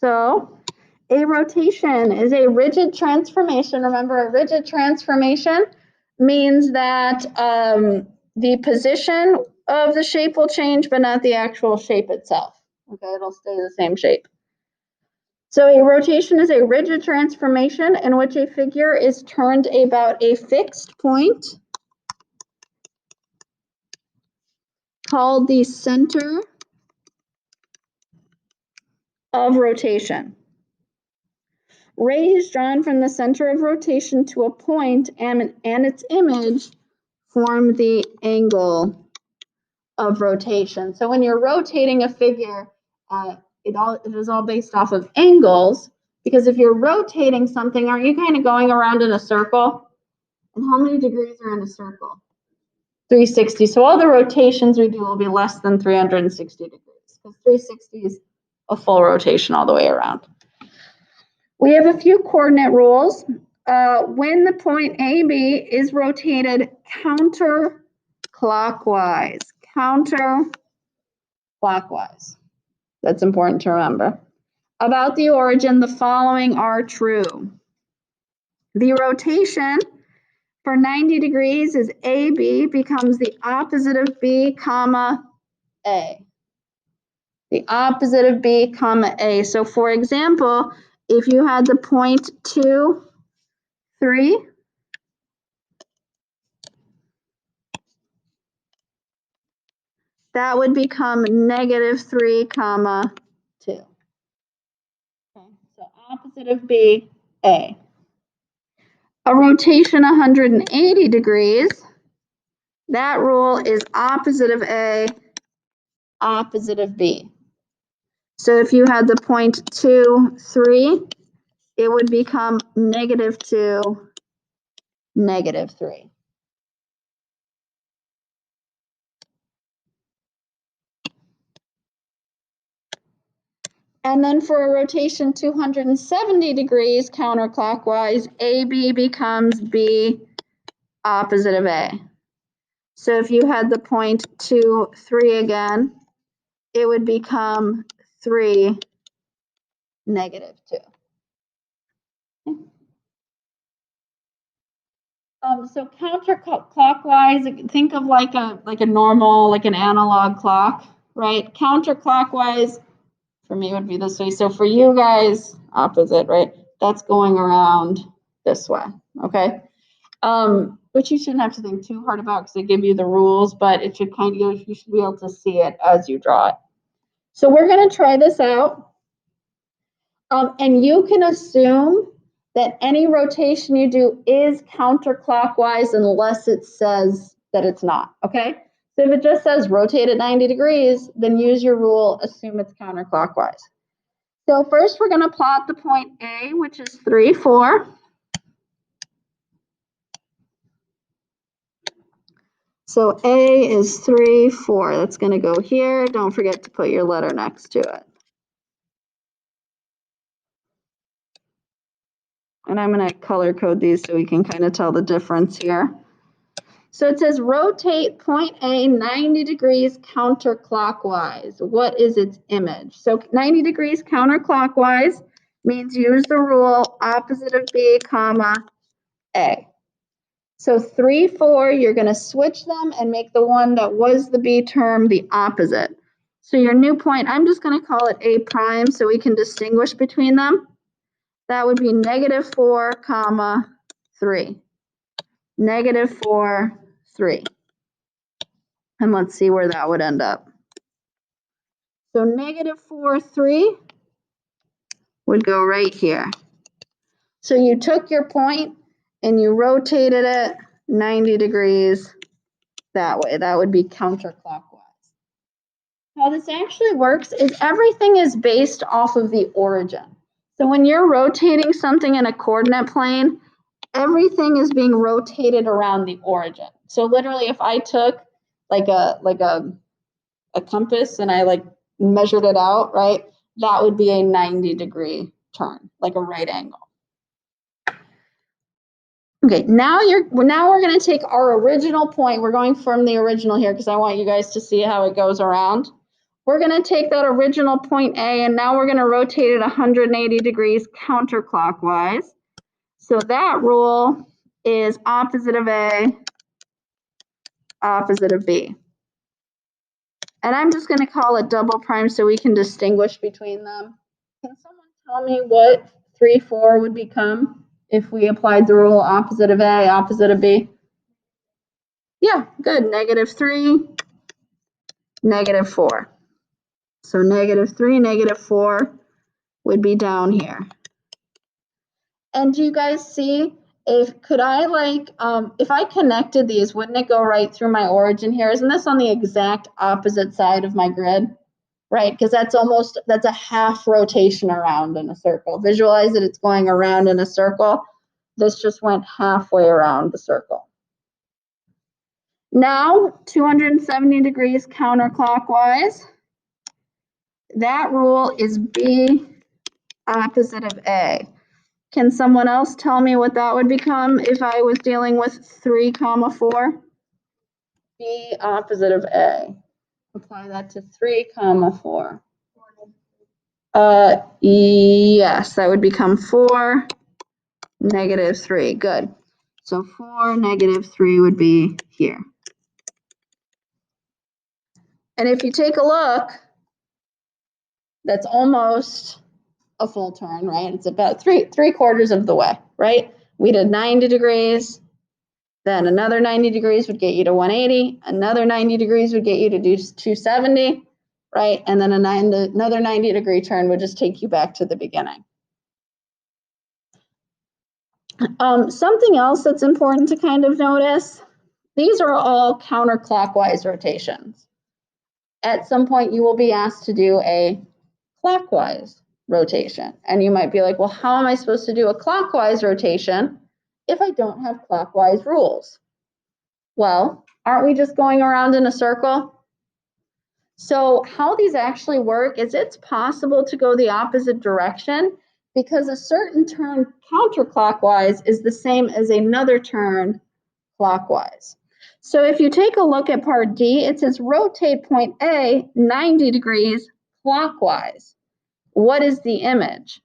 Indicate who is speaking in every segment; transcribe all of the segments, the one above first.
Speaker 1: So a rotation is a rigid transformation. Remember, a rigid transformation means that the position of the shape will change, but not the actual shape itself. Okay, it'll stay the same shape. So a rotation is a rigid transformation in which a figure is turned about a fixed point called the center of rotation. Rays drawn from the center of rotation to a point and its image form the angle of rotation. So when you're rotating a figure, it is all based off of angles, because if you're rotating something, aren't you kind of going around in a circle? And how many degrees are in a circle? 360. So all the rotations we do will be less than 360 degrees, because 360 is a full rotation all the way around. We have a few coordinate rules. When the point AB is rotated counterclockwise, that's important to remember. About the origin, the following are true. The rotation for 90 degrees is AB becomes the opposite of B, comma, A. The opposite of B, comma, A. So for example, if you had the point 2, 3, that would become -3, comma, 2. Okay, so opposite of B, A. A rotation 180 degrees, that rule is opposite of A, opposite of B. So if you had the point 2, 3, it would become -2, -3. And then for a rotation 270 degrees counterclockwise, AB becomes B, opposite of A. So if you had the point 2, 3 again, it would become 3, -2. So counterclockwise, think of like a normal, like an analog clock, right? Counterclockwise for me would be this way. So for you guys, opposite, right? That's going around this way, okay? Which you shouldn't have to think too hard about because they give you the rules, but it should kind of, you should be able to see it as you draw it. So we're going to try this out. And you can assume that any rotation you do is counterclockwise unless it says that it's not, okay? So if it just says rotate at 90 degrees, then use your rule, assume it's counterclockwise. So first we're going to plot the point A, which is 3, 4. So A is 3, 4. That's going to go here. Don't forget to put your letter next to it. And I'm going to color code these so we can kind of tell the difference here. So it says rotate point A 90 degrees counterclockwise. What is its image? So 90 degrees counterclockwise means use the rule opposite of B, comma, A. So 3, 4, you're going to switch them and make the one that was the B term the opposite. So your new point, I'm just going to call it A prime so we can distinguish between them. That would be -4, comma, 3. -4, 3. And let's see where that would end up. So -4, 3 would go right here. So you took your point and you rotated it 90 degrees that way. That would be counterclockwise. How this actually works is everything is based off of the origin. So when you're rotating something in a coordinate plane, everything is being rotated around the origin. So literally if I took like a compass and I like measured it out, right? That would be a 90-degree turn, like a right angle. Okay, now we're going to take our original point. We're going from the original here because I want you guys to see how it goes around. we're going to take that original point A and now we're going to rotate it 180 degrees counterclockwise. So that rule is opposite of A, opposite of B. And I'm just going to call it double prime so we can distinguish between them. Can someone tell me what 3, 4 would become if we applied the rule opposite of A, opposite of B? Yeah, good. -3, -4. So -3, -4 would be down here. And do you guys see, if I connected these, wouldn't it go right through my origin here? Isn't this on the exact opposite side of my grid? Right, because that's a half rotation around in a circle. Visualize that it's going around in a circle. This just went halfway around the circle. Now, 270 degrees counterclockwise. That rule is B, opposite of A. Can someone else tell me what that would become if I was dealing with 3, 4? B, opposite of A. Apply that to 3, 4. Yes, that would become 4, -3. Good. So 4, -3 would be here. And if you take a look, that's almost a full turn, right? It's about three quarters of the way, right? We did 90 degrees, then another 90 degrees would get you to 180, another 90 degrees would get you to do 270, right? And then another 90 degree turn would just take you back to the beginning. Something else that's important to kind of notice, these are all counterclockwise rotations. At some point, you will be asked to do a clockwise rotation. And you might be like, well, how am I supposed to do a clockwise rotation if I don't have clockwise rules? Well, aren't we just going around in a circle? So how these actually work is it's possible to go the opposite direction because a certain turn counterclockwise is the same as another turn clockwise. So if you take a look at part D, it says rotate point A 90 degrees clockwise. What is the image?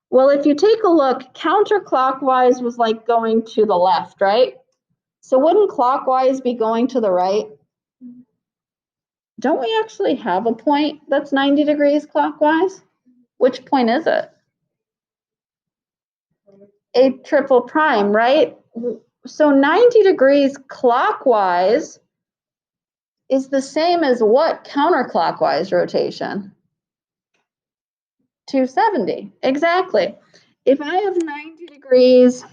Speaker 1: Well, if you take a look, counterclockwise was like going to the left, right? So wouldn't clockwise be going to the right? Don't we actually have a point that's 90 degrees clockwise? Which point is it? A triple prime, right? So 90 degrees clockwise is the same as what counterclockwise rotation? 270, exactly. If I have 90 degrees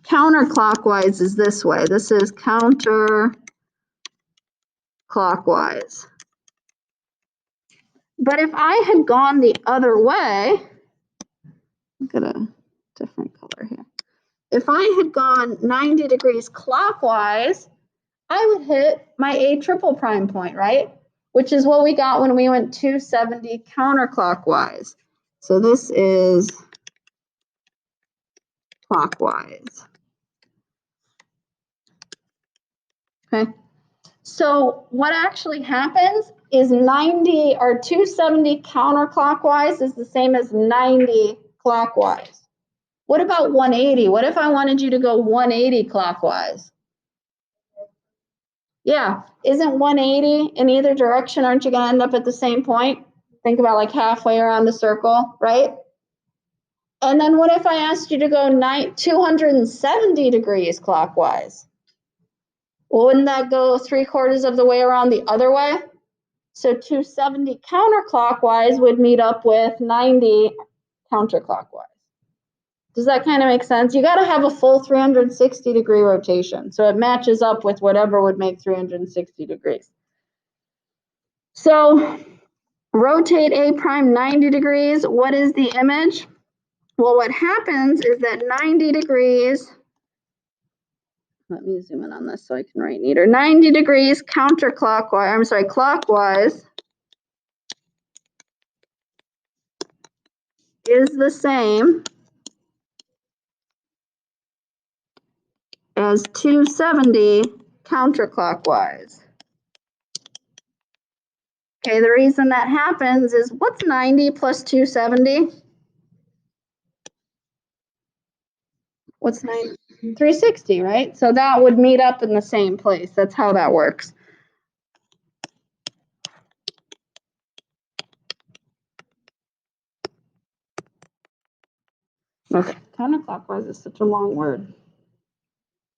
Speaker 1: counterclockwise is this way. This is counterclockwise. But if I had gone the other way, look at a different color here. If I had gone 90 degrees clockwise, I would hit my A triple prime point, right? Which is what we got when we went 270 counterclockwise. So this is clockwise. Okay. So what actually happens is 90 or 270 counterclockwise is the same as 90 clockwise. What about 180? What if I wanted you to go 180 clockwise? Yeah, isn't 180 in either direction? Aren't you going to end up at the same point? Think about like halfway around the circle, right? And then what if I asked you to go 270 degrees clockwise? Well, wouldn't that go 3/4 of the way around the other way? So 270 counterclockwise would meet up with 90 counterclockwise. Does that kind of make sense? You got to have a full 360 degree rotation. So it matches up with whatever would make 360 degrees. So rotate A prime 90 degrees. What is the image? Well, what happens is that 90 degrees, let me zoom in on this so I can write neater. 90 degrees clockwise is the same as 270 counterclockwise. Okay, the reason that happens is what's 90 plus 270? What's 90? 360, right? So that would meet up in the same place. That's how that works. Okay, counterclockwise is such a long word.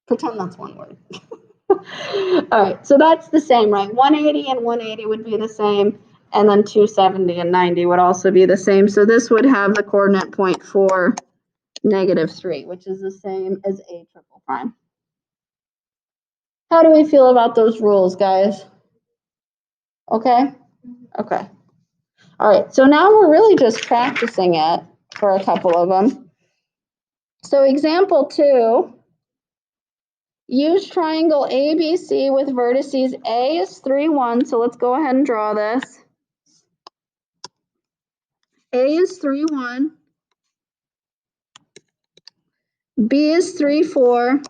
Speaker 1: Pretend that's one word. All right, so that's the same, right? 180 and 180 would be the same, and then 270 and 90 would also be the same. So this would have the coordinate point 4, -3, which is the same as A triple prime. How do we feel about those rules, guys? Okay? Okay. All right, so now we're really just practicing it for a couple of them. So example 2, use triangle ABC with vertices A is 3, 1. So let's go ahead and draw this. A is 3, 1. B is 3, 4.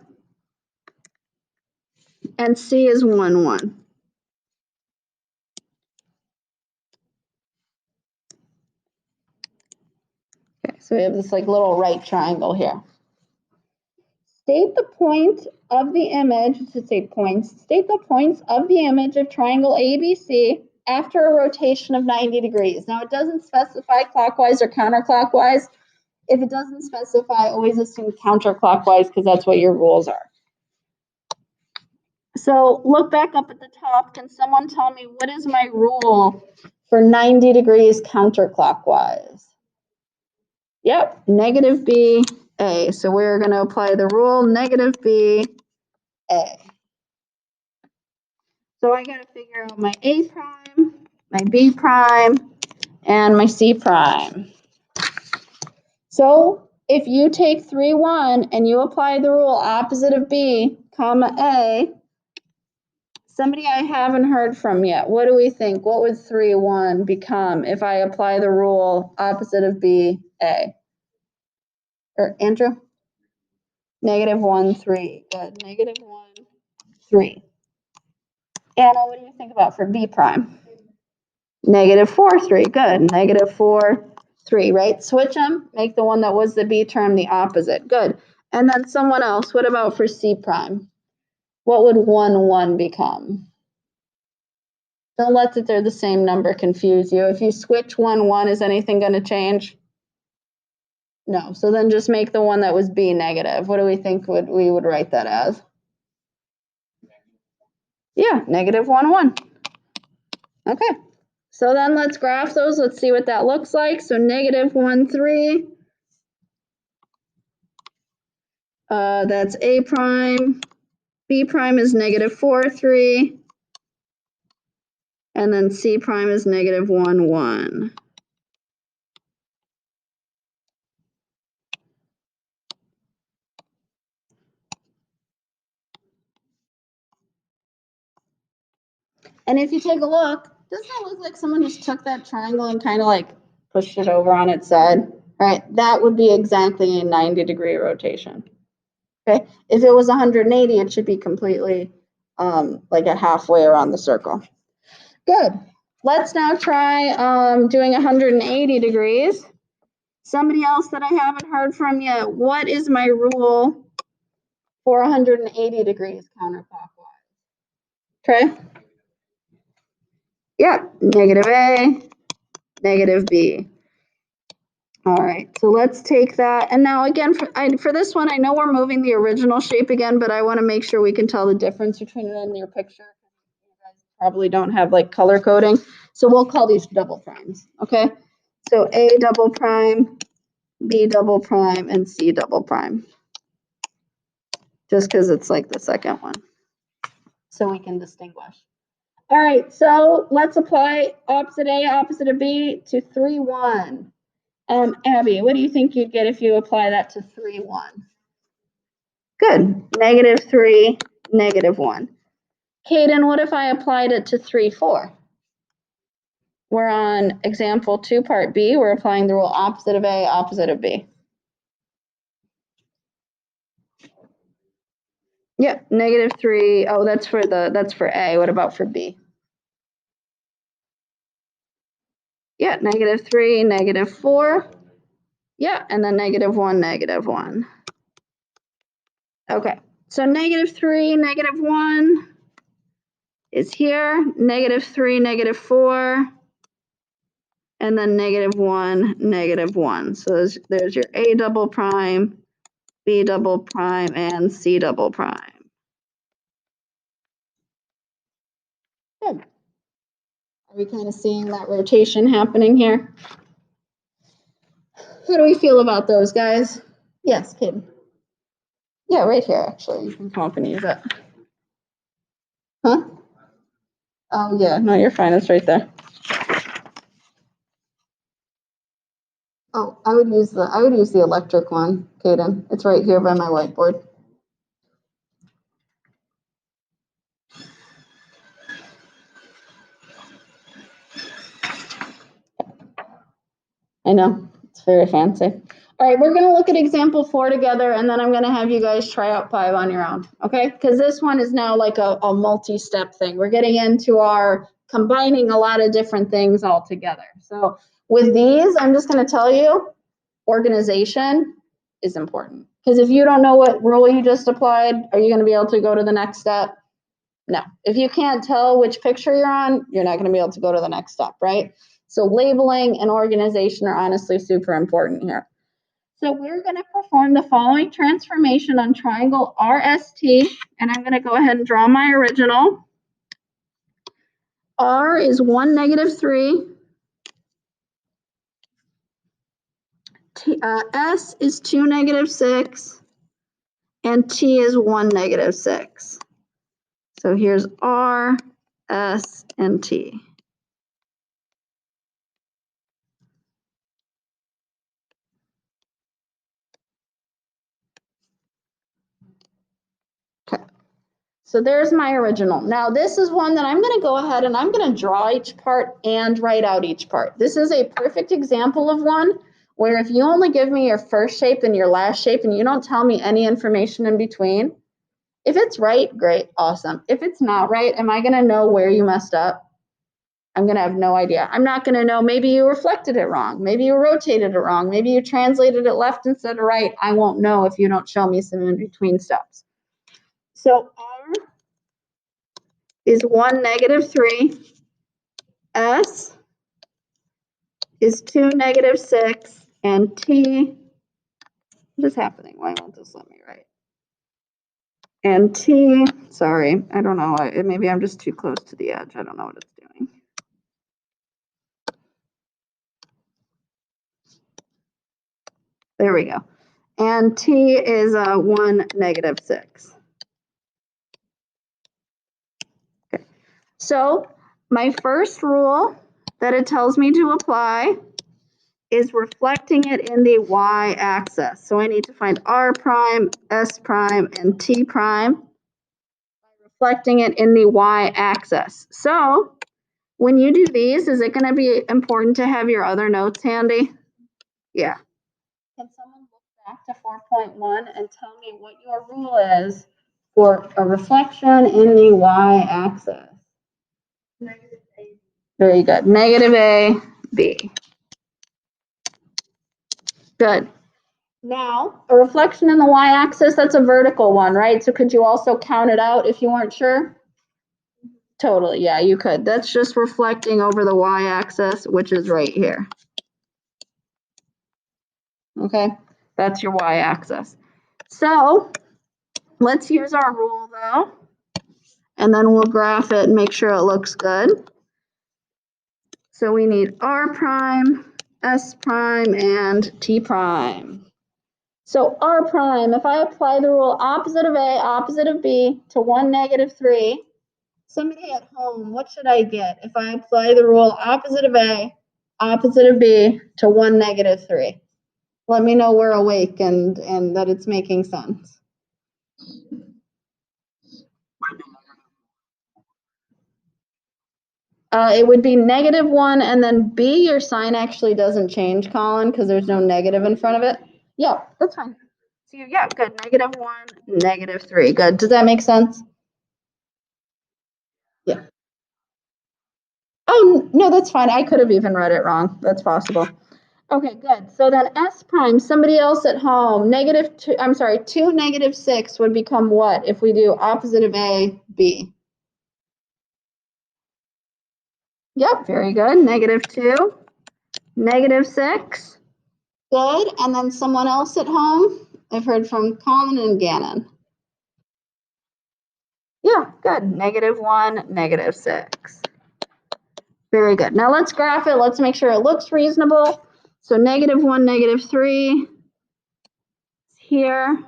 Speaker 1: And C is 1, 1. Okay, so we have this like little right triangle here. State the point of the image, to say points, state the points of the image of triangle ABC after a rotation of 90 degrees. Now it doesn't specify clockwise or counterclockwise. If it doesn't specify, always assume counterclockwise because that's what your rules are. So look back up at the top. Can someone tell me what is my rule for 90 degrees counterclockwise? Yep, -B, A. So we're going to apply the rule -B, A. So I got to figure out my A prime, my B prime, and my C prime. So if you take 3, 1 and you apply the rule opposite of B, comma A, somebody I haven't heard from yet, what do we think? What would 3, 1 become if I apply the rule opposite of B, A? Or Andrew? -1, 3. Good. -1, 3. Anna, what do you think about for B prime? -4, 3. Good. -4, 3, right? Switch them. Make the one that was the B term the opposite. Good. And then someone else. What about for C prime? What would 1, 1 become? Don't let that they're the same number confuse you. If you switch 1, 1, is anything going to change? No. So then just make the one that was B negative. What do we think we would write that as? Yeah, -1, 1. Okay. So then let's graph those. Let's see what that looks like. So -1, 3. That's A prime. B prime is -4, 3. And then C prime is -1, 1. And if you take a look, doesn't that look like someone just took that triangle and kind of like pushed it over on its side? Right? That would be exactly a 90-degree rotation. Okay? If it was 180, it should be completely like a halfway around the circle. Good. Let's now try doing 180 degrees. Somebody else that I haven't heard from yet, what is my rule for 180 degrees counterclockwise? Okay. Yeah, -A, -B. All right, so let's take that. And now again, for this one, I know we're moving the original shape again, but I want to make sure we can tell the difference between it and your picture. You guys probably don't have like color coding. So we'll call these double primes, okay? So A double prime, B double prime, and C double prime. Just because it's like the second one. So we can distinguish. All right, so let's apply opposite A, opposite of B to 3, 1. Abby, what do you think you'd get if you apply that to 3, 1? Good. -3, -1. Kaden, what if I applied it to 3, 4? We're on example 2, part B. We're applying the rule opposite of A, opposite of B. Yep, -3. Oh, that's for A. What about for B? Yeah, -3, -4. Yeah, and then -1, -1. Okay, so -3, -1 is here, -3, -4, and then -1, -1. So there's your A double prime, B double prime, and C double prime. Good. Are we kind of seeing that rotation happening here? How do we feel about those guys? Yes, kid. Yeah, right here, actually. You can come up and use it. Huh? Oh, yeah. No, you're fine. It's right there. Oh, I would use the electric one, Kaden. It's right here by my whiteboard. I know, it's very fancy. All right, we're gonna look at example 4 together, and then I'm gonna have you guys try out 5 on your own, okay? Because this one is now like a multi-step thing. We're getting into our combining a lot of different things all together. So with these, I'm just gonna tell you, organization is important. Because if you don't know what rule you just applied, are you gonna be able to go to the next step? No. If you can't tell which picture you're on, you're not gonna be able to go to the next step, right? So labeling and organization are honestly super important here. So we're going to perform the following transformation on triangle RST, and I'm going to go ahead and draw my original. R is 1, -3. S is 2, -6. And T is 1, -6. So here's R, S, and T. Okay. So there's my original. Now this is one that I'm going to go ahead and I'm going to draw each part and write out each part. This is a perfect example of one where if you only give me your first shape and your last shape and you don't tell me any information in between, if it's right, great, awesome. If it's not right, am I going to know where you messed up? I'm going to have no idea. I'm not going to know, maybe you reflected it wrong. Maybe you rotated it wrong. Maybe you translated it left instead of right. I won't know if you don't show me some in between steps. So R is 1, -3. S is 2, -6. And T, what is happening? Why won't this let me write? And T, sorry, I don't know. Maybe I'm just too close to the edge. I don't know what it's doing. There we go. And T is 1, -6. Okay. So my first rule that it tells me to apply is reflecting it in the y-axis. So I need to find R prime, S prime, and T prime by reflecting it in the y-axis. So when you do these, is it going to be important to have your other notes handy? Yeah. Can someone look back to 4.1 and tell me what your rule is for a reflection in the y-axis? Very good. -A, B. Good. Now, a reflection in the y-axis, that's a vertical one, right? So could you also count it out if you weren't sure? Totally, yeah, you could. That's just reflecting over the y-axis, which is right here. Okay, that's your y-axis. So let's use our rule though, and then we'll graph it and make sure it looks good. So we need R prime, S prime, and T prime. So R prime, if I apply the rule opposite of A, opposite of B to 1, -3, somebody at home, what should I get if I apply the rule opposite of A, opposite of B to 1, -3? Let me know we're awake and that it's making sense. It would be -1 and then B, your sign actually doesn't change, Colin, because there's no negative in front of it. Yeah, that's fine. So yeah, good. -1, -3. Good. Does that make sense? Yeah. Oh, no, that's fine. I could have even read it wrong. That's possible. Okay, good. So then S prime, somebody else at home, -2, I'm sorry, 2, -6 would become what if we do opposite of A, B? Yep, very good. -2, -6. Good. And then someone else at home? I've heard from Colin and Gannon. Yeah, good. -1, -6. Very good. Now let's graph it. Let's make sure it looks reasonable. So -1, -3. Here,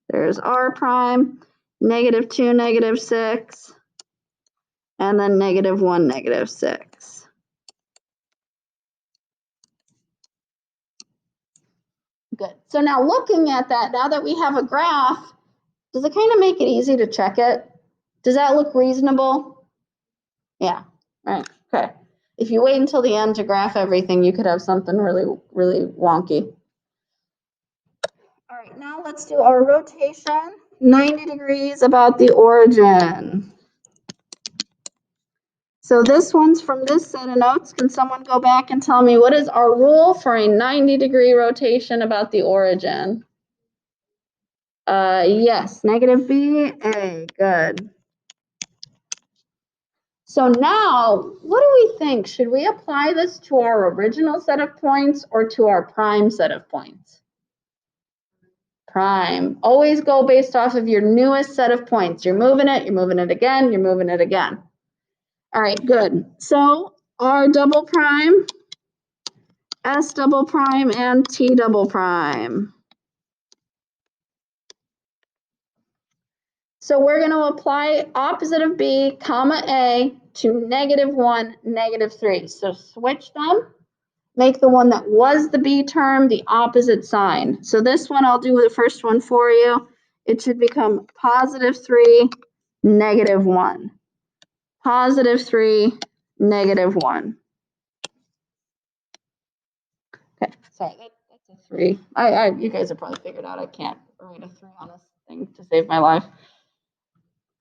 Speaker 1: there's R prime, -2, -6, and then -1, -6. Good. So now looking at that, now that we have a graph, does it kind of make it easy to check it? Does that look reasonable? Yeah, right. Okay. If you wait until the end to graph everything, you could have something really, really wonky. All right, now let's do our rotation. 90 degrees about the origin. So this one's from this set of notes. Can someone go back and tell me what is our rule for a 90-degree rotation about the origin? Yes, -BA, good. So now, what do we think? Should we apply this to our original set of points or to our prime set of points? Prime. Always go based off of your newest set of points. You're moving it again, you're moving it again. All right, good. So R double prime, S double prime, and T double prime. So we're going to apply opposite of B, comma A to -1, -3. So switch them. Make the one that was the B term the opposite sign. So this one, I'll do the first one for you. It should become +3, -1. +3, -1. Okay, sorry, that's a 3. You guys have probably figured out I can't write a 3 on this thing to save my life.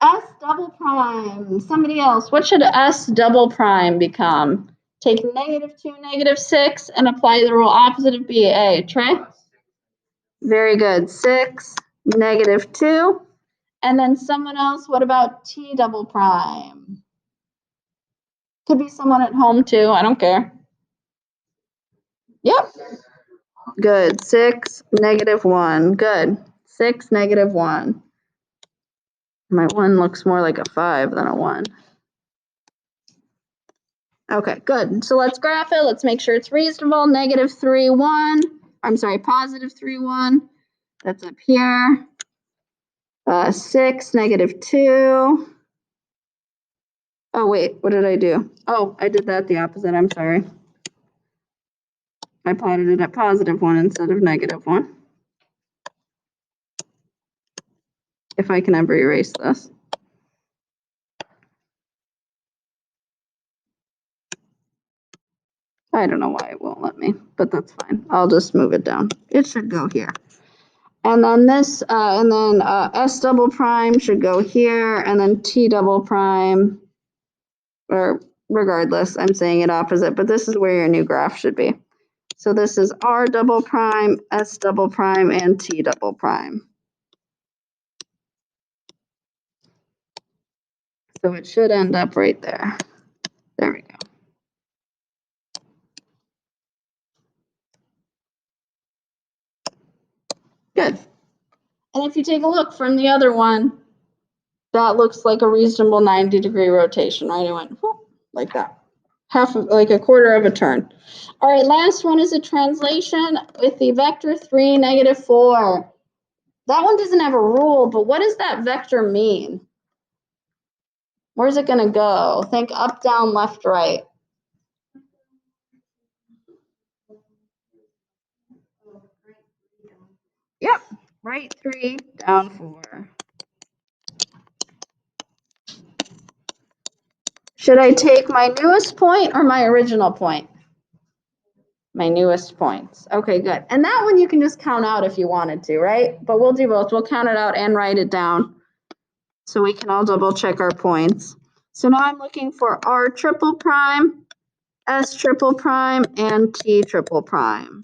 Speaker 1: S double prime, somebody else. What should S double prime become? Take -2, -6 and apply the rule opposite of BA. Trey? Very good. 6, -2. And then someone else, what about T double prime? Could be someone at home too. I don't care. Yep. Good. 6, -1. Good. 6, -1. My 1 looks more like a 5 than a 1. Okay, good. So let's graph it. Let's make sure it's reasonable. -3, 1. I'm sorry, +3, 1. That's up here. 6, -2. Oh, wait, what did I do? Oh, I did that the opposite. I'm sorry. I plotted it at +1 instead of -1. If I can ever erase this. I don't know why it won't let me, but that's fine. I'll just move it down. It should go here. And then this, S double prime should go here, and then T double prime, or regardless, I'm saying it opposite, but this is where your new graph should be. So this is R double prime, S double prime, and T double prime. So it should end up right there. There we go. Good. And if you take a look from the other one, that looks like a reasonable 90-degree rotation, right? It went whoop, like that. Like a quarter of a turn. All right, last one is a translation with the vector 3, -4. That one doesn't have a rule, but what does that vector mean? Where's it going to go? Think up, down, left, right. Yep, right 3, down 4. Should I take my newest point or my original point? My newest points. Okay, good. And that one you can just count out if you wanted to, right? But we'll do both. We'll count it out and write it down so we can all double check our points. So now I'm looking for R triple prime S triple prime and T triple prime.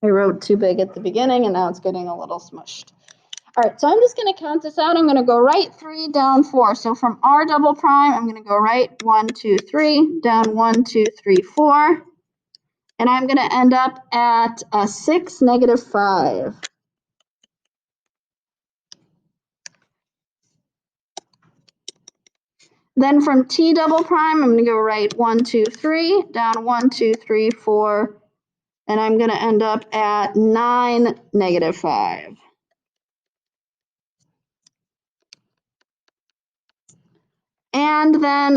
Speaker 1: I wrote too big at the beginning and now it's getting a little smushed. All right, so I'm just going to count this out. I'm going to go right 3, down 4. So from R double prime, I'm going to go right 1, 2, 3, down 1, 2, 3, 4. And I'm going to end up at a 6, negative 5. Then from T double prime, I'm going to go right 1, 2, 3, down 1, 2, 3, 4. And I'm going to end up at 9, negative 5. And then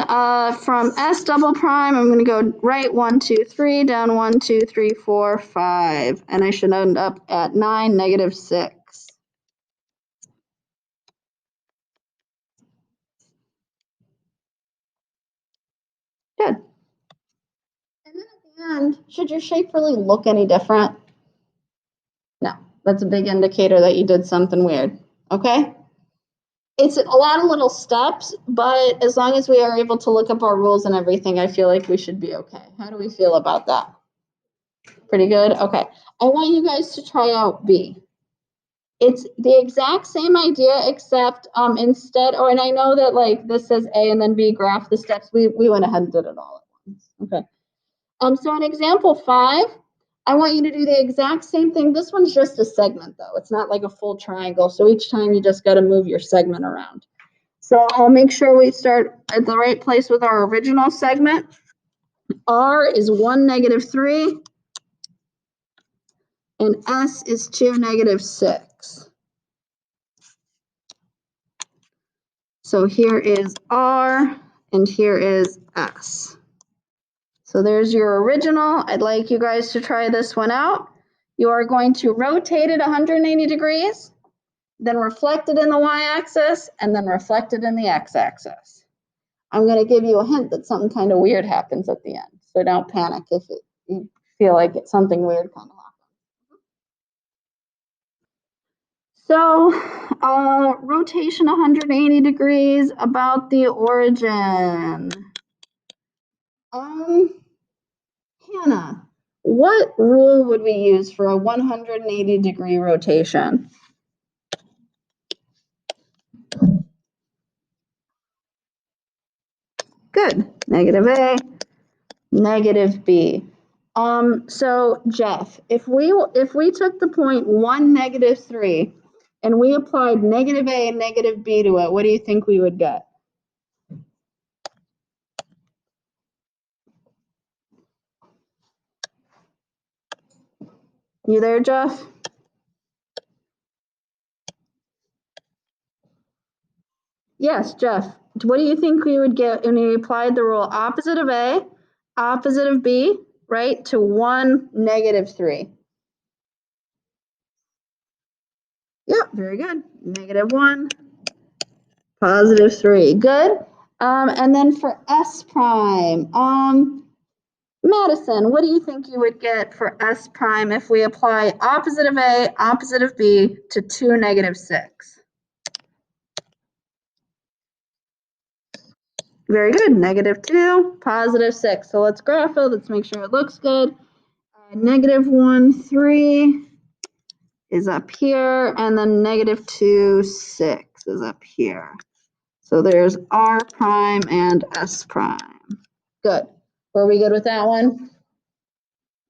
Speaker 1: from S double prime, I'm going to go right 1, 2, 3, down 1, 2, 3, 4, 5. And I should end up at 9, negative 6. Good. And then at the end, should your shape really look any different? No, that's a big indicator that you did something weird. Okay? It's a lot of little steps, but as long as we are able to look up our rules and everything, I feel like we should be okay. How do we feel about that? Pretty good? Okay. I want you guys to try out B. It's the exact same idea, except instead, and I know that like this says A and then B, graph the steps. We went ahead and did it all at once. Okay. So in example 5, I want you to do the exact same thing. This one's just a segment though. It's not like a full triangle. So each time you just got to move your segment around. So I'll make sure we start at the right place with our original segment. R is 1, negative 3. And S is 2, negative 6. So here is R and here is S. So there's your original. I'd like you guys to try this one out. You are going to rotate it 180 degrees, then reflect it in the y-axis, and then reflect it in the x-axis. I'm going to give you a hint that something kind of weird happens at the end. So don't panic if you feel like it's something weird kind of happens. So rotation 180 degrees about the origin. Hannah, what rule would we use for a 180 degree rotation? Good. Negative A, negative B. So Jeff, if we took the point 1, negative 3 and we applied negative A and negative B to it, what do you think we would get? You there, Jeff? Yes, Jeff. What do you think we would get when we applied the rule opposite of A, opposite of B, right, to 1, negative 3? Yep, very good. Negative 1, positive 3. Good. And then for S prime, Madison, what do you think you would get for S prime if we apply opposite of A, opposite of B to 2, negative 6? Very good. Negative 2, positive 6. So let's graph it. Let's make sure it looks good. Negative 1, 3 is up here, and then negative 2, 6 is up here. So there's R prime and S prime. Good. Were we good with that one?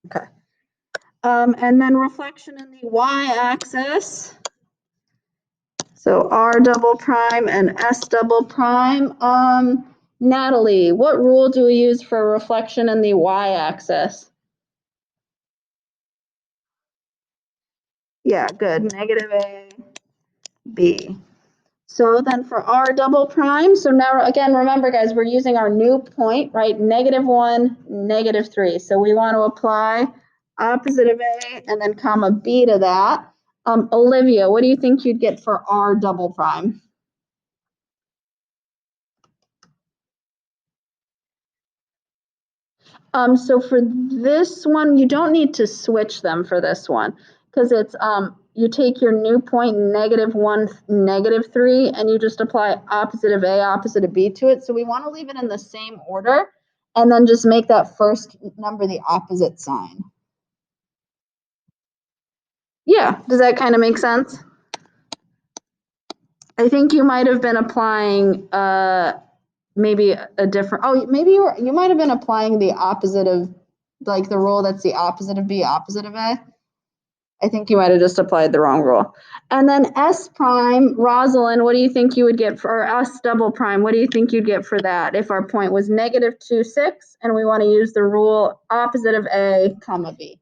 Speaker 1: Okay. And then reflection in the y-axis. So R double prime and S double prime. Natalie, what rule do we use for reflection in the y-axis? Yeah, good. Negative A, B. So then for R double prime, so now again, remember guys, we're using our new point, right? Negative 1, negative 3. So we want to apply opposite of A and then comma B to that. Olivia, what do you think you'd get for R double prime? So for this one, you don't need to switch them for this one, because it's you take your new point -1, -3, and you just apply opposite of A, opposite of B to it. So we want to leave it in the same order and then just make that first number the opposite sign. Yeah, does that kind of make sense? I think you might have been applying maybe a different, oh, maybe you might have been applying the opposite of, like the rule that's the opposite of B, opposite of A. I think you might have just applied the wrong rule. And then S prime, Rosalind, what do you think you would get for, or S double prime, what do you think you'd get for that if our point was -2, 6, and we want to use the rule opposite of A, comma B?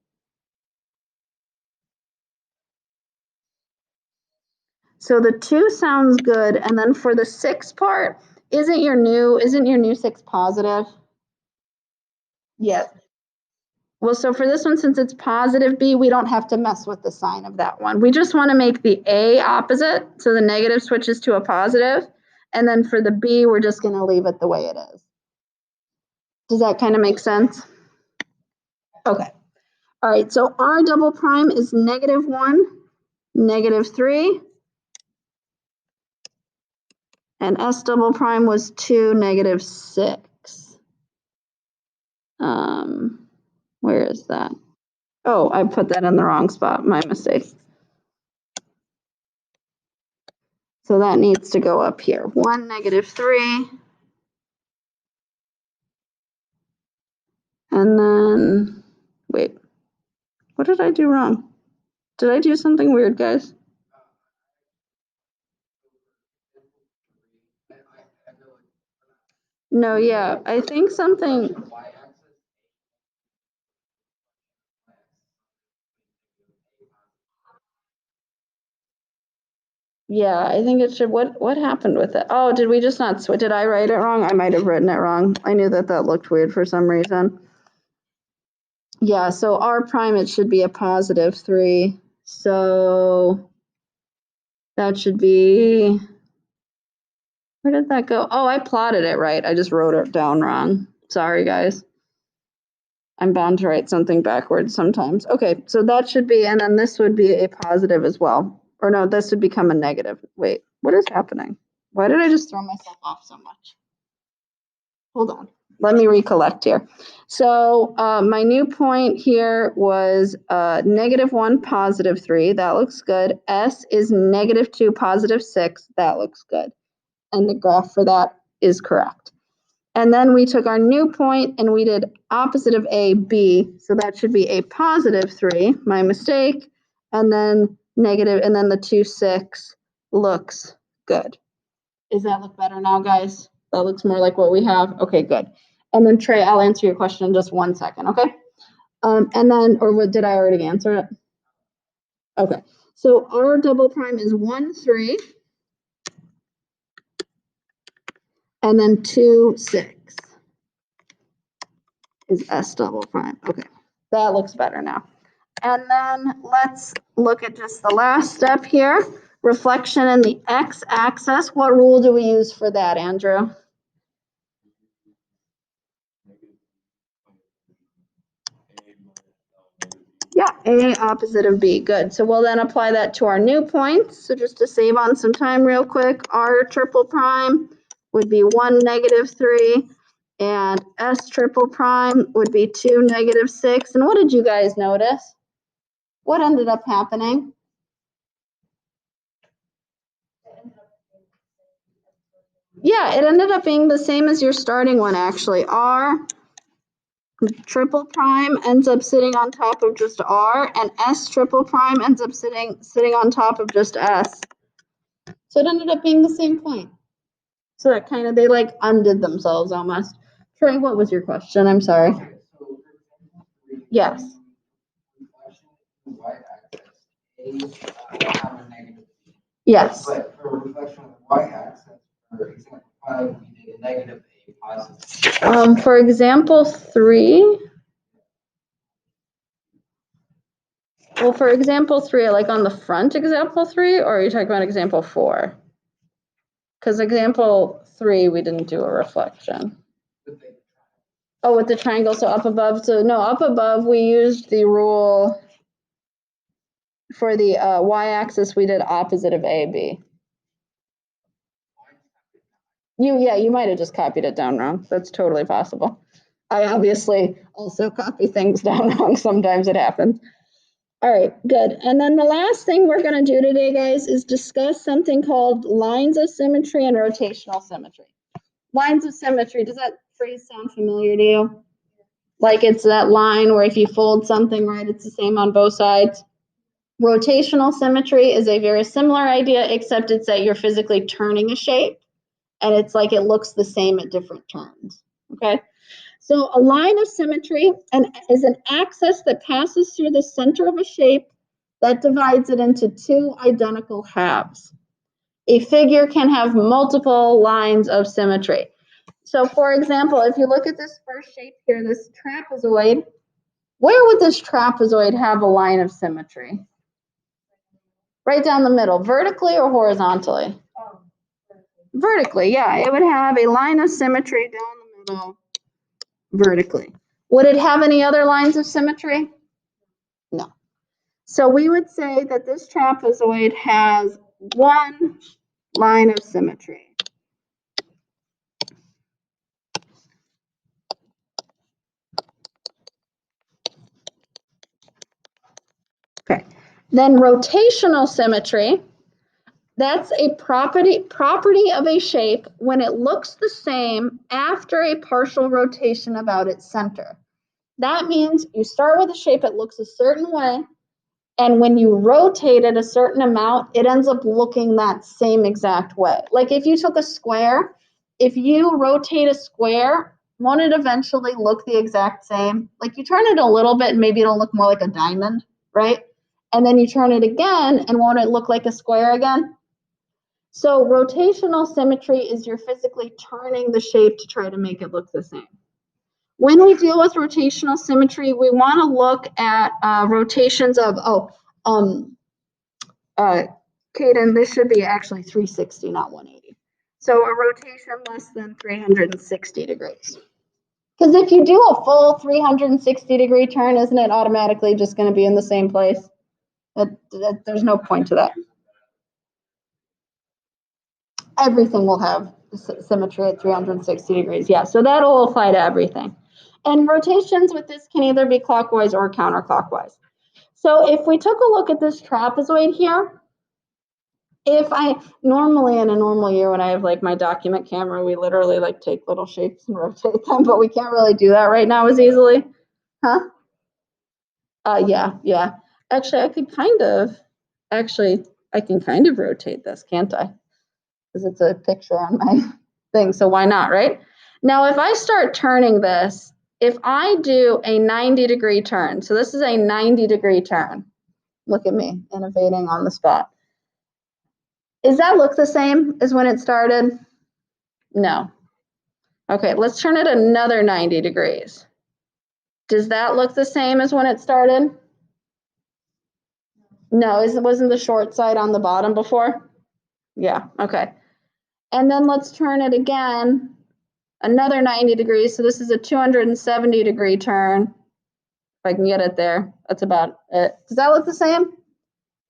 Speaker 1: So the 2 sounds good, and then for the 6 part, isn't your new 6 positive? Yes. Well, so for this one, since it's positive B, we don't have to mess with the sign of that one. We just want to make the A opposite, so the negative switches to a positive, and then for the B, we're just going to leave it the way it is. Does that kind of make sense? Okay. All right, so R double prime is -1, -3, and S double prime was 2, -6. Where is that? Oh, I put that in the wrong spot, my mistake. So that needs to go up here. 1, -3. And then, wait, what did I do wrong? Did I do something weird, guys? No, yeah, I think something. Yeah, I think it should, what happened with it? Oh, did we just not switch? Did I write it wrong? I might have written it wrong. I knew that looked weird for some reason. Yeah, so R prime, it should be a +3. So that should be, where did that go? Oh, I plotted it right. I just wrote it down wrong. Sorry, guys. I'm bound to write something backwards sometimes. Okay, so that should be, and then this would be a positive as well. Or no, this would become a negative. Wait, what is happening? Why did I just throw myself off so much? Hold on. Let me recollect here. So my new point here was -1, +3. That looks good. S is -2, +6. That looks good. And the graph for that is correct. And then we took our new point and we did opposite of A, B. So that should be a +3, my mistake. And then negative, and then the 2, 6 looks good. Does that look better now, guys? That looks more like what we have. Okay, good. And then Trey, I'll answer your question in just 1 second, okay? And then, or what, did I already answer it? Okay, so R double prime is 1, 3. And then 2, 6 is S double prime. Okay, that looks better now. And then let's look at just the last step here. Reflection in the x-axis. What rule do we use for that, Andrew? Yeah, A opposite of B. Good. So we'll then apply that to our new points. So just to save on some time real quick, R triple prime would be 1, -3. And S triple prime would be 2, -6. And what did you guys notice? What ended up happening? Yeah, it ended up being the same as your starting one, actually. R triple prime ends up sitting on top of just R, and S triple prime ends up sitting on top of just S. So it ended up being the same point. So that kind of, they like undid themselves almost. Trey, what was your question? I'm sorry. Yes. Yes.
Speaker 2: But for reflection on the y-axis, for example 5, we did a negative A positive.
Speaker 1: For example 3. Well, for example 3, like on the front example 3, or are you talking about example 4? Because example 3, we didn't do a reflection. Oh, with the triangle, so up above. So no, up above, we used the rule for the y-axis, we did opposite of AB. You might have just copied it down wrong. That's totally possible. I obviously also copy things down wrong. Sometimes it happens. All right, good. And then the last thing we're going to do today, guys, is discuss something called lines of symmetry and rotational symmetry. Lines of symmetry, does that phrase sound familiar to you? Like it's that line where if you fold something, right, it's the same on both sides. Rotational symmetry is a very similar idea, except it's that you're physically turning a shape, and it's like it looks the same at different turns, okay? So a line of symmetry is an axis that passes through the center of a shape that divides it into two identical halves. A figure can have multiple lines of symmetry. So for example, if you look at this first shape here, this trapezoid, where would this trapezoid have a line of symmetry? Right down the middle, vertically or horizontally? Vertically, yeah. It would have a line of symmetry down the middle vertically. Would it have any other lines of symmetry? No. So we would say that this trapezoid has one line of symmetry. Okay. Then rotational symmetry, that's a property of a shape when it looks the same after a partial rotation about its center. That means you start with a shape, it looks a certain way, and when you rotate it a certain amount, it ends up looking that same exact way. Like if you took a square, if you rotate a square, won't it eventually look the exact same? Like you turn it a little bit, maybe it'll look more like a diamond, right? And then you turn it again, and won't it look like a square again? So rotational symmetry is you're physically turning the shape to try to make it look the same. When we deal with rotational symmetry, we want to look at rotations of, Kaden, this should be actually 360, not 180. So a rotation less than 360 degrees. Because if you do a full 360 degree turn, isn't it automatically just going to be in the same place? There's no point to that. Everything will have symmetry at 360 degrees. Yeah, so that'll apply to everything. And rotations with this can either be clockwise or counterclockwise. So if we took a look at this trapezoid here, if I normally in a normal year when I have like my document camera, we literally like take little shapes and rotate them, but we can't really do that right now as easily. Huh? Yeah. Actually, I can kind of rotate this, can't I? Because it's a picture on my thing, so why not, right? Now, if I start turning this, if I do a 90-degree turn, so this is a 90-degree turn. Look at me, innovating on the spot. Does that look the same as when it started? No. Okay, let's turn it another 90 degrees. Does that look the same as when it started? No, wasn't the short side on the bottom before? Yeah, okay. And then let's turn it again, another 90 degrees. So this is a 270-degree turn. If I can get it there, that's about it. Does that look the same?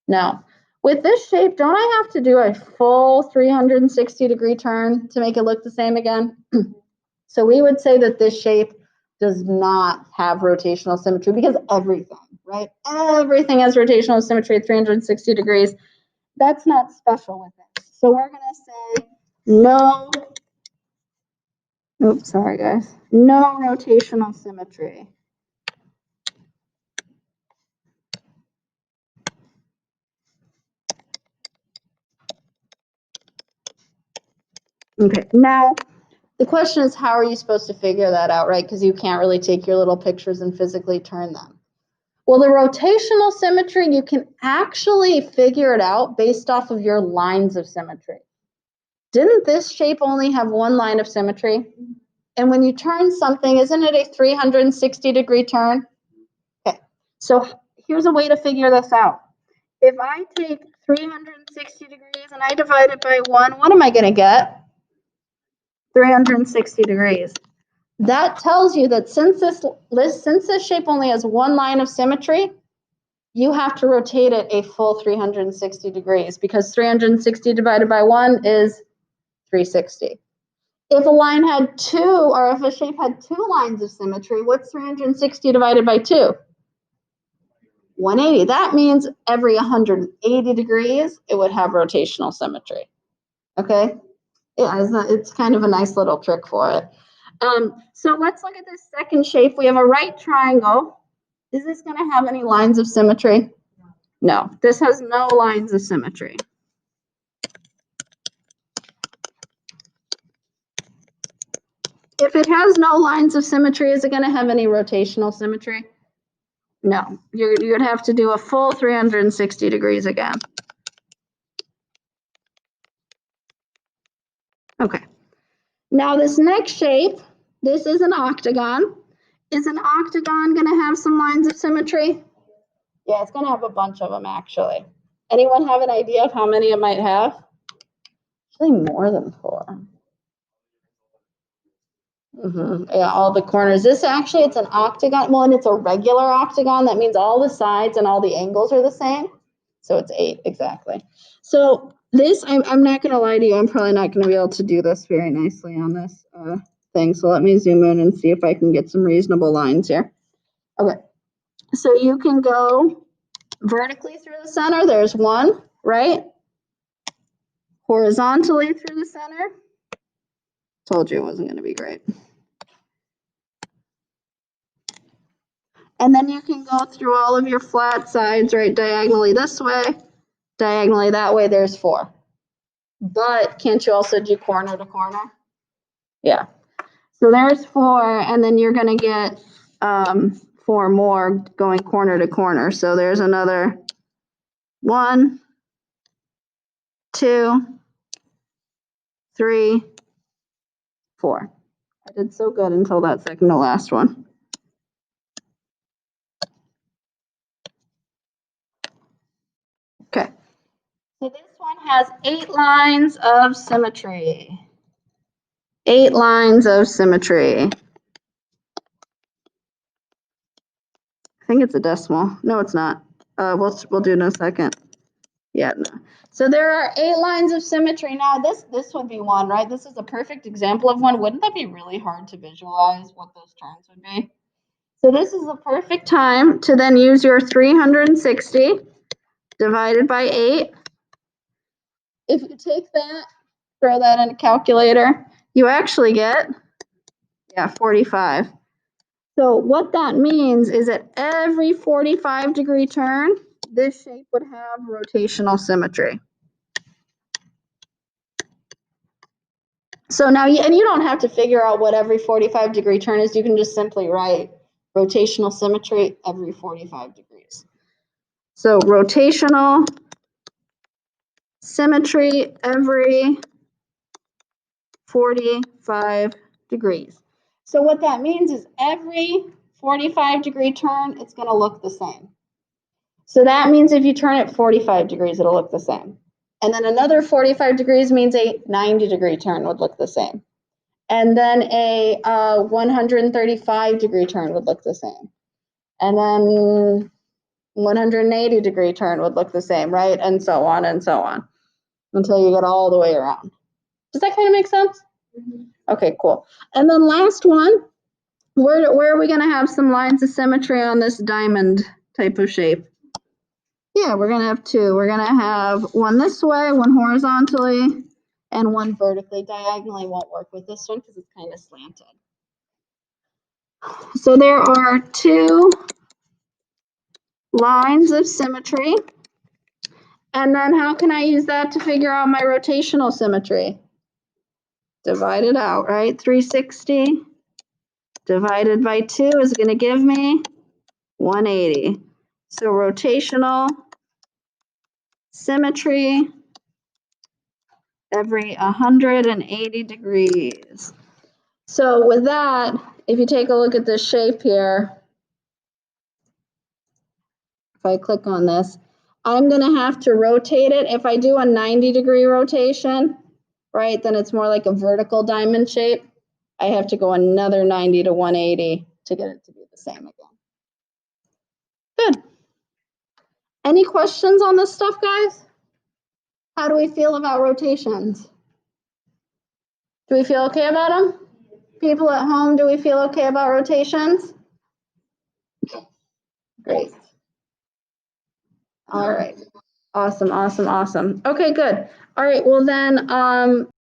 Speaker 1: No. With this shape, don't I have to do a full 360-degree turn to make it look the same again? So we would say that this shape does not have rotational symmetry because everything, right? Everything has rotational symmetry at 360 degrees. That's not special with it. So we're going to say no, oops, sorry guys, no rotational symmetry. Okay, now the question is, how are you supposed to figure that out, right? Because you can't really take your little pictures and physically turn them. Well, the rotational symmetry, you can actually figure it out based off of your lines of symmetry. Didn't this shape only have one line of symmetry? And when you turn something, isn't it a 360-degree turn? Okay, so here's a way to figure this out. If I take 360 degrees and I divide it by 1, what am I going to get? 360 degrees. That tells you that since this shape only has one line of symmetry, you have to rotate it a full 360 degrees because 360 divided by 1 is 360. If a line had 2, or if a shape had 2 lines of symmetry, what's 360 divided by 2? 180. That means every 180 degrees, it would have rotational symmetry. Okay? Yeah, it's kind of a nice little trick for it. So let's look at this second shape. We have a right triangle. Is this going to have any lines of symmetry? No, this has no lines of symmetry. If it has no lines of symmetry, is it going to have any rotational symmetry? No, you'd have to do a full 360 degrees again. Okay. Now this next shape, this is an octagon. Is an octagon going to have some lines of symmetry? Yeah, it's going to have a bunch of them actually. Anyone have an idea of how many it might have? Actually more than 4. Yeah, all the corners. This actually, it's an octagon. Well, and it's a regular octagon. That means all the sides and all the angles are the same. So it's 8, exactly. So this, I'm not going to lie to you. I'm probably not going to be able to do this very nicely on this thing. So let me zoom in and see if I can get some reasonable lines here. Okay. So you can go vertically through the center. There's 1, right? Horizontally through the center. Told you it wasn't going to be great. And then you can go through all of your flat sides, right, diagonally this way, diagonally that way, there's 4. But can't you also do corner to corner? Yeah. So there's 4, and then you're going to get 4 more going corner to corner. So there's another 1, 2, 3, 4. I did so good until that second to last one. Okay. So this one has 8 lines of symmetry. 8 lines of symmetry. I think it's a decimal. No, it's not. We'll do it in a second. Yeah. No. So there are 8 lines of symmetry. Now this would be one, right? This is a perfect example of one. Wouldn't that be really hard to visualize what those terms would be? So this is the perfect time to then use your 360 divided by 8. If you take that, throw that in a calculator, you actually get, 45. So what that means is that every 45-degree turn, this shape would have rotational symmetry. So now, and you don't have to figure out what every 45-degree turn is. You can just simply write rotational symmetry every 45 degrees. So rotational symmetry every 45 degrees. So what that means is every 45-degree turn, it's going to look the same. So that means if you turn it 45 degrees, it'll look the same. And then another 45 degrees means a 90-degree turn would look the same. And then a 135-degree turn would look the same. And then 180-degree turn would look the same, right? And so on until you get all the way around. Does that kind of make sense? Mm-hmm. Okay, cool. And then last one, where are we going to have some lines of symmetry on this diamond type of shape? Yeah, we're going to have 2. We're going to have one this way, one horizontally, and one vertically. Diagonally won't work with this one because it's kind of slanted. So there are 2 lines of symmetry. And then how can I use that to figure out my rotational symmetry? Divide it out, right? 360 divided by 2 is going to give me 180. So rotational symmetry every 180 degrees. So with that, if you take a look at this shape here, if I click on this, I'm going to have to rotate it. If I do a 90-degree rotation, right, then it's more like a vertical diamond shape. I have to go another 90 to 180 to get it to be the same again. Good. Any questions on this stuff, guys? How do we feel about rotations? Do we feel okay about them? People at home, do we feel okay about rotations? Great. All right. Awesome, awesome, awesome. Okay, good. All right, well then,